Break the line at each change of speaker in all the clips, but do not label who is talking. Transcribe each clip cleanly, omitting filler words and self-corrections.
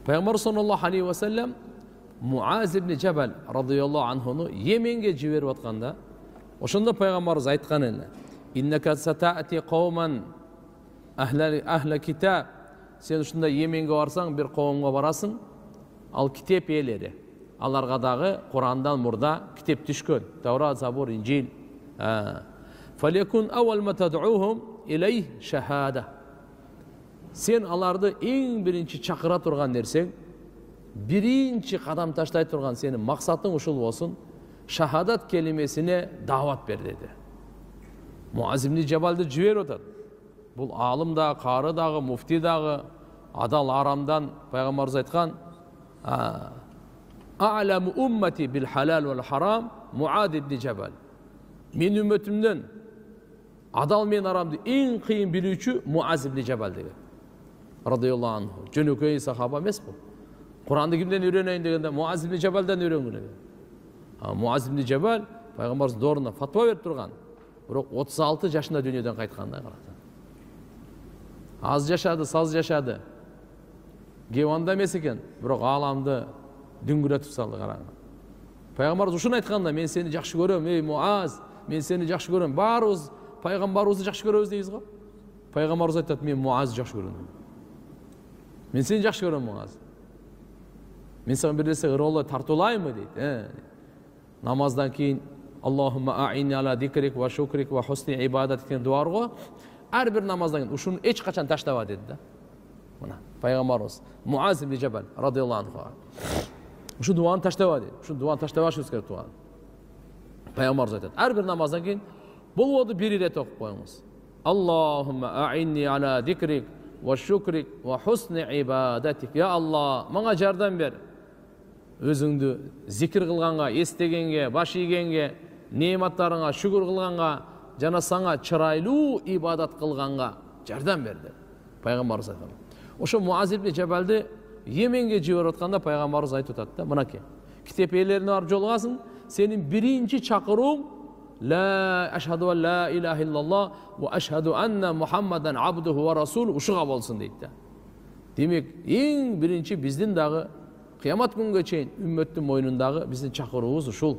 Пайғамбар саллаллаху алейхи ва саллям Муаз ибн Джабал радияллаху анхуны Йеменге жіберіп атқанда, ошонда пайғамбарыбыз айтқан еді: "Иннака сатаати қауман ахла китаб". Сен ушунда Йеменге барсаң, бир коомго барасың, ал китеп ээлери. Аларга дагы Курандан мурда китеп түшкөн. Таврат, Забур, Инжил. Фалякун аввал ма тад'ухум илейх шахада. Сен аларды эң биринчи чакыра турган нерсең, биринчи кадам таштай турган сенин максатың ушул болсун, шахадат келимесине дават бер деди. Муаз ибн Джабалды жиберип атат. Бул алым да, кары дагы, муфти дагы, адал арамдан пайгамбарыбыз айткан: "А'ламу уммати бил халал вал харам Муаз ибн Джабал". Мен үммөтүмдөн адал мен арамды эң кыйын билүүчү Муаз ибн Джабал деген. Радияллаху анху. Жөнөкөй сахаба эмес бул. Куранды кимден үйрөнөйүн дегенде Муаз ибн Джабалдан үйрөнгөн. Муаз ибн Джабал пайгамбарыбыз доруна фатва берип турган. Бирок 36 жашында дүйнөдөн кайткандай карады. Аз жашады, саз жашады. Геванда эмес экен, бирок ааламды дүңгүрөтүп салды, караңыз. Пайгамбарыбыз ушуну айтканда: "Мен сени жакшы көрөм, ey Муаз, мен сени жакшы көрөм. Баарыбыз пайгамбарыбызды жакшы көрөбүз" дейбиз го. Пайгамбарыбыз айтат: "Мен Муазды жакшы көрөм. Мен сени жакшы көрөм, Муаз. Мен сага бир нерсе ыролой тартуулаймбы" дейт. Намаздан кийин Аллахумма а'инни ала дикрик ва шукрик ва хусни ибадатик деген дуа го. Ар бир намаздан кийин ушуну эч качан таштаба деди да. Мына пайгамбарыбыз Муаз ибн Джабал радияллаху анху ушу дуаны таштаба дейт. Ушу дуаны таштабашыбыз керек дуаны. Пайгамбарыбыз айтат: "Ар бир намаздан кийин болбоду бир ирет окуп коюңуз. Аллахумма а'инни ала дикрик ва шукрик ва хусни ибадатик. Я Алла, мага жардам бер. Өзүңдү зикир кылганга, эстегенге, баш ийгенге, неаматтарыңа шүгүр кылганга, жана саңа чырайлуу ибадат кылганга жардам бер" деп пайгамбарыбыз айткан. Ошо Муаз ибн Джабалды Йеменге жиберип атканда пайгамбарыбыз айтып атат да: "Мынакей, китеп ээлерине барып жолугасың, сенин биринчи чакырууң ла ашхаду ла илаха иллаллах ва ашхаду анна Мухаммадан абдуху ва расул ушуга болсун" дейт да. Демек, эң биринчи биздин дагы кыямат күнгө чейин үммөттүн мойнундагы биздин чакыруубуз ушул.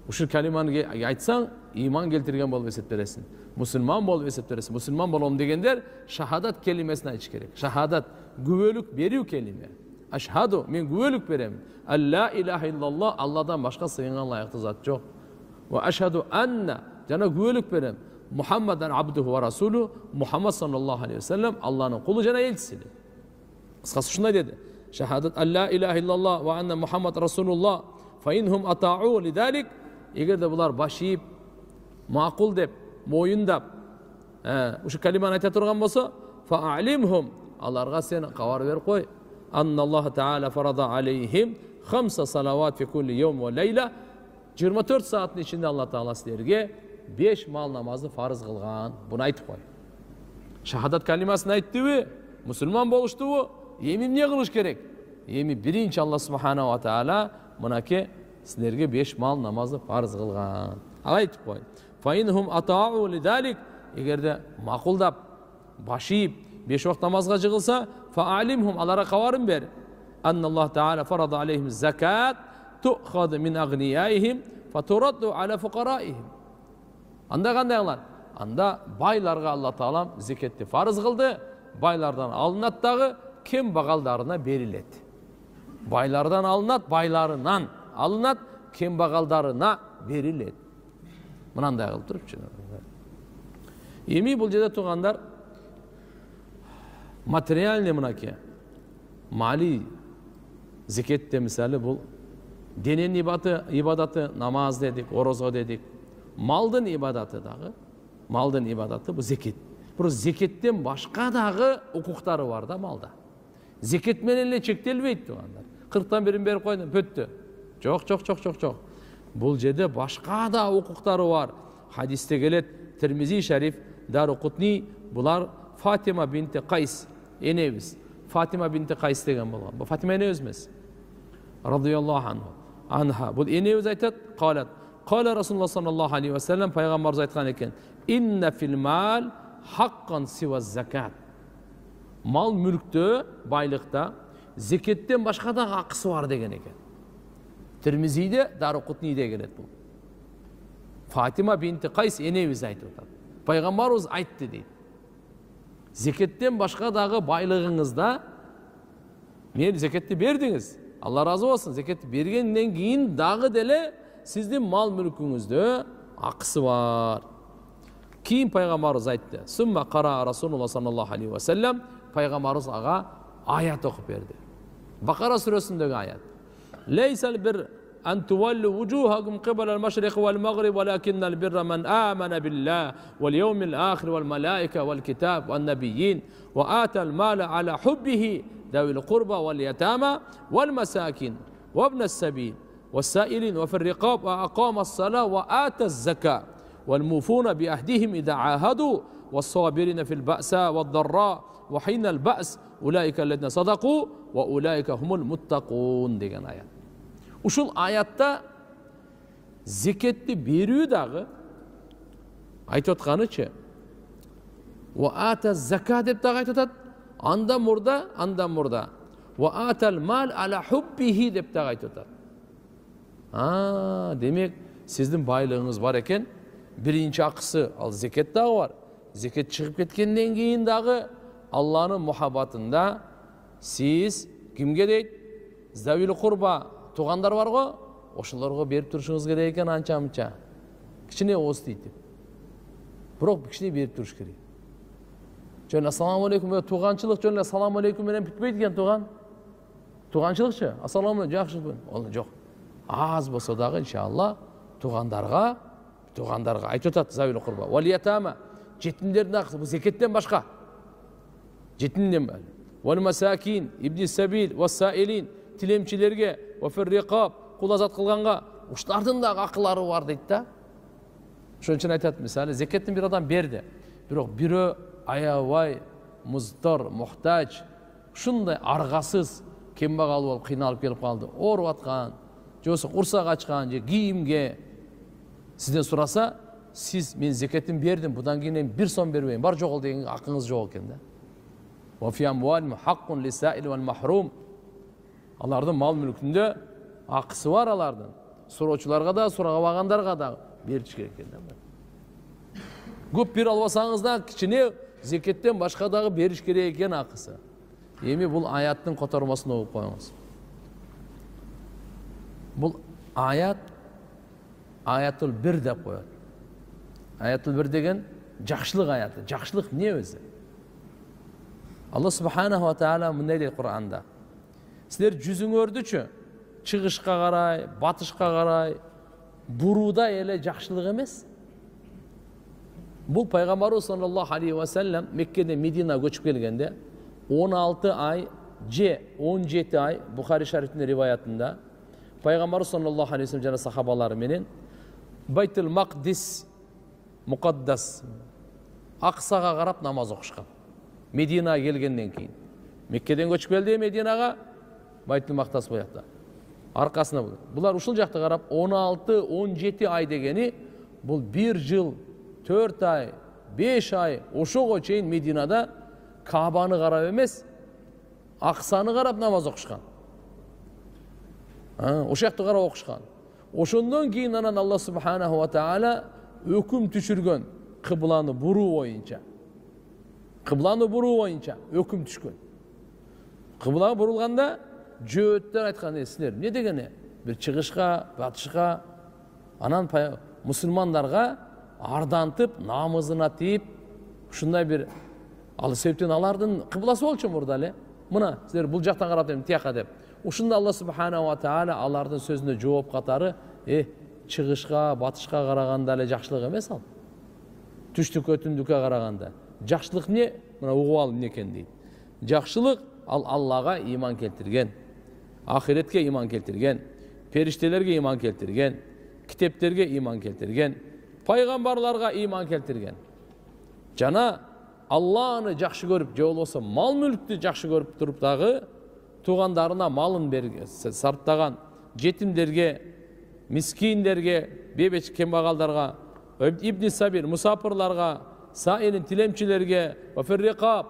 Ушул калиманы айтсаң, иман келтирген болуп эсептелесиң. Мусулман болуп эсептелесиң. Мусулман болом дегендер шахадат келимесин айтыш керек. Шахадат күбөлүк берүү келиме. Ашхаду, мен күбөлүк берем. Алла илаха иллаллах, Алладан башка сыйынган лайыктуу зат жок. Ва ашхаду анна, жана күбөлүк берем. Мухаммадан абдуху ва расулу, Мухаммад саллаллаху алейхи ва саллям Алланын кулу жана элчиси. Кыскасы ушундай деди: "Шахадат алла илаха иллаллах ва анна Мухаммад расулуллах, фа инхум атау лидалик". Эгерде булар баш ийип, макул деп, моюндап, ушу калиманы айта турган болсо, фа алимхум, аларга сен кабар берип кой: "Анналлаху таала фарада алейхим хамса салават фи кулли йом ва лейла". 24 сааттын ичинде Алла Таала силерге 5 мал намазды фарыз кылган. Буну айтып кой. Шахадат калимасын айттыбы, мусулман болуштубу, эми эмне кылыш керек? Эми биринчи Алла субханаху ва таала мынаке силерге 5 мал намазды фарыз кылган. Ал айтып кой: "Фаинхум атау лидалик", эгерде макулдап, баш ийип 5 вакыт намазга жыгылса, фа алимхум, аларга кабарын бер: "Анналлаху таала фарада алейхим закат тухаду мин агнияихим фатурадду аля фукараихим". Анда кандай кылат? Анда байларга Алла Таала зекетти фарыз кылды, байлардан алынат дагы, кем багалдарына берилет. Байлардан алынат, байларынан алынат, кем багалдарына берилет. Мынандай кылып туруп чын. Эми бул жерде тургандар материальный мынаке мали зекетте мисалы бул дененин ибадаты намаз дедик, орозго дедик. Малдын ибадаты дагы, малдын ибадаты бул зекет. Бирок зекеттен башка дагы укуктары бар да малда. Зекет менен эле чектелбейт тургандар. 40тан бирин берип койдум, пөттү. Жок. Бул жерде башка да укуктары бар. Хадисте келет, Тирмизи шариф, Дарукутни, булар Фатима бинти Кайс, энебиз. Фатима бинти Кайс деген болгон. Бул Фатима энебиз эмес. Радияллаху анха. Бул энебиз айтат, калат: "Кала Расулуллах саллаллаху алейхи ва саллям", пайгамбарыбыз айткан экен: "Инна фил мал хаккан сива закат". Мал мүлктө, байлыкта зекеттен башка да акысы бар деген экен. Тирмизиде, Дарақутниде келет бул. Фатима бинти Кайс энебиз айтып атат. Пайгамбарыбыз айтты дейт. Зекеттен башка дагы байлыгыңызда мен зекетти бердиңиз. Алла разы болсын. Зекетти бергенден кийин дагы деле сиздин мал мүлкүңүздө акысы бар. Кийин пайгамбарыбыз айтты. Сумма кара Расулуллах саллаллаху алейхи ва саллям, пайгамбарыбыз ага аят окуп берди. Бакара сүрөсүндөгү аят. Лейсал бир أن تولوا وجوهكم قبل المشرق والمغرب ولكن البر من آمن بالله واليوم الآخر والملائكة والكتاب والنبيين وآتى المال على حبه ذوي القربى واليتامى والمساكين وابن السبيل والسائلين وفي الرقاب وأقام الصلاة وآتى الزكاة والموفون بأهدهم إذا عاهدوا والصابرين في البأساء والضراء وحين البأس أولئك الذين صدقوا وأولئك هم المتقون degan ayat. Ушул аятта зекетти берүү дагы айтып атканычы ва ата закат деп дагы айтып атат. Андан мурда ва атал мал ала хуббихи деп дагы айтып атат. Демек сиздин байлыгыңыз бар экен. Биринчи акысы ал зекет дагы бар. Зекет чыгып кеткенден кийин дагы Алланын мухаббатында сиз кимге дейт? Завил курба тугандар бар го, ошолорго берип турушуңуз керек экен анча-мынча. Кичине ооз дейт. Бирок кичине берип туруш керек. Жөн ассаламу алейкум, туганчылык жөн ассаламу алейкум менен бүтпөйт экен туган. Туганчылыкчы, ассаламу алейкум, жакшы күн. Ал жок. Аз болсо дагы иншалла тугандарга айтып атат завил курба. Вал ятама, жетимдердин акысы, бул зекеттен башка. Жетимден башка. Вал масакин, ибн сабил, вассаилин, тилемчилерге, вафир риқаб, кул азат кылганга, ушулардын да акылары бар дейт да. Ошон үчүн айтат, мисалы, зекеттин бир адам берди. Бирок бирөө аябай, муздор, мухтаж, ушундай аргасыз, кембагал болуп кыйналып келип калды, ооруп аткан, же болбосо курсак ачкан, же кийимге сизден сураса, сиз мен зекетин бердим, будан кийин бир сом бербейм, бар жок деген акыңыз жок экен да. Ва фи амвалихим хаккун лисаил вал махрум. Алардын мал мүлкүндө акысы бар алардын. Суроочуларга да, сурабагандарга да бериш керек экен да. Көп бир албасаңыз да кичине зекеттен башка дагы бериш керек экен акысы. Эми бул аяттын котормосун окуп коюңуз. Бул аятул бир деп коет. Аятул бир деген жакшылык аяты. Жакшылык эмне өзү? Алла субханаху ва таала мындай дейт Кур'анда. Силер жүзүңөрдүчү чыгышка карай, батышка карай бурууда эле жакшылык эмес. Бул пайгамбарыбыз саллаллаху алейхи ва саллям Меккеден Мединага көчүп келгенде 16 ай же 17 ай Бухари шарифтин риваятында пайгамбарыбыз саллаллаху алейхи ва саллям жана сахабалары менен Байтул Мақдис муқаддас Аксага карап намаз окушкан. Мединага келгенден кийин. Меккеден көчүп келди Мединага, Байтул Мақдис боякта. Аркасына булар ушул жакта карап 16-17 ай дегени бул 1 жыл 4 ай 5 ай ошого чейин Мединада Кабаны карап эмес, Аксаны карап намаз окушкан. Ошол жакта карап окушкан. Ошондон кийин анан Алла субханаху ва таала өкүм түшүргөн кыбланы буруу боюнча. Кыбланы буруу боюнча өкүм түшкөн. Кыбла бурулганда жөөттөр айткан силер эмне дегене? Бир чыгышка, батышка, анан мусулмандарга ардантып, намызына тийип, ушундай бир ал себептен алардын кыбласы болчу мурда эле. Мына силер бул жактан карап эми тияка деп. Ушунда Алла субханаху ва таала алардын сөзүнө жооп катары, чыгышка, батышка караганда эле жакшылык эмес ал. Түштүккө, түндүккө караганда. Жакшылык эмне? Мына угуп ал эмне экен дейт. Жакшылык ал Аллага иман келтирген, ахиретке иман келтирген, периштелерге иман келтирген, китептерге иман келтирген, пайгамбарларга иман келтирген. Жана Алланы жакшы көрүп, же болбосо мал мүлктү жакшы көрүп туруп дагы тугандарына малын сарптаган, жетимдерге, мискиндерге, бебеч кембагалдарга, ибн сабир, мусапырларга, саилин тилемчилерге, вафир риқаб,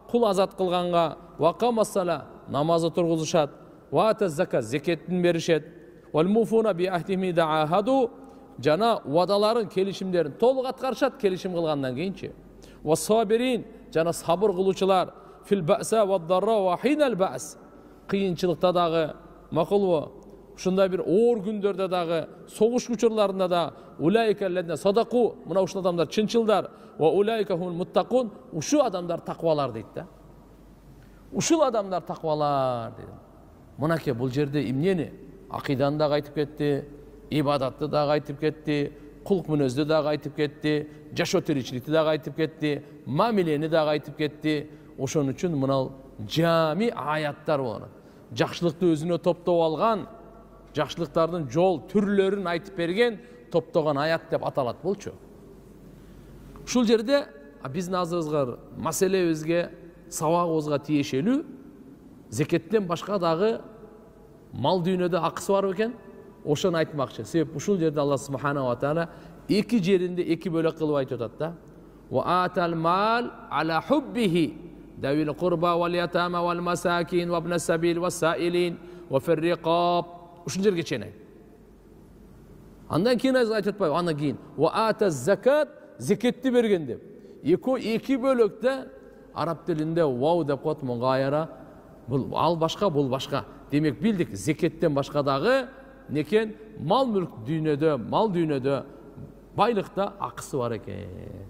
кул азат кылганга, вақамассала, намазы тұрғызышат. Ва ата закат, зекеттин беришет. Вал муфуна би ахдихим ида ахаду, жана уадаларын, келишимдерин толук аткарышат, келишим кылгандан кийинчи. Ва сабирин, жана сабыр кылуучулар, фил баса ва дарра ва хинал бас, кыйынчылыкта дагы, макулбу, ушундай бир оор күндөрдө дагы, согуш учурларында да, улайка аллазина садаку, мына ушул адамдар чынчылдар, ва улайка хумул муттакун, ушу адамдар таквалар дейт да. Ушул адамдар таквалар дейт. Мынаке бул жерде эмнени? Акиданы да айтып кетти, ибадатты да айтып кетти, кулк мүнөздү да айтып кетти, жашоо тиричиликти да айтып кетти, мамилени да айтып кетти. Ошон үчүн мынал жами аяттар болот. Жакшылыкты өзүнө топтоп алган, жакшылыктардын жол түрлөрүн айтып берген, топтогон аят деп аталат болчу. Ушул жерде биздин азыбызга, маселебизге, сабагыбызга тиешелүү, зекеттен башка дагы мал дүйнөдө акысы бар экен. Ошону айтмакчы. Себеп ушул жерде Алла субхана ва таала эки жеринде эки бөлөк кылып айтып атат да. Ва атал мал ала хуббихи давил курба вал ятама вал масакин ва ибн сабил ва саилин ва фир риқаб. Ушул жерге чейин. Андан кийин айтып атпайбы? Андан кийин ва ата закат, зекетти берген деп. Эки бөлөктө араб тилинде вау деп коет, мунга айара бул ал башка, бул башка. Демек билдик, зекеттен башка дагы некен мал мүлк дүйнөдө, мал дүйнөдө байлыкта акысы бар экен.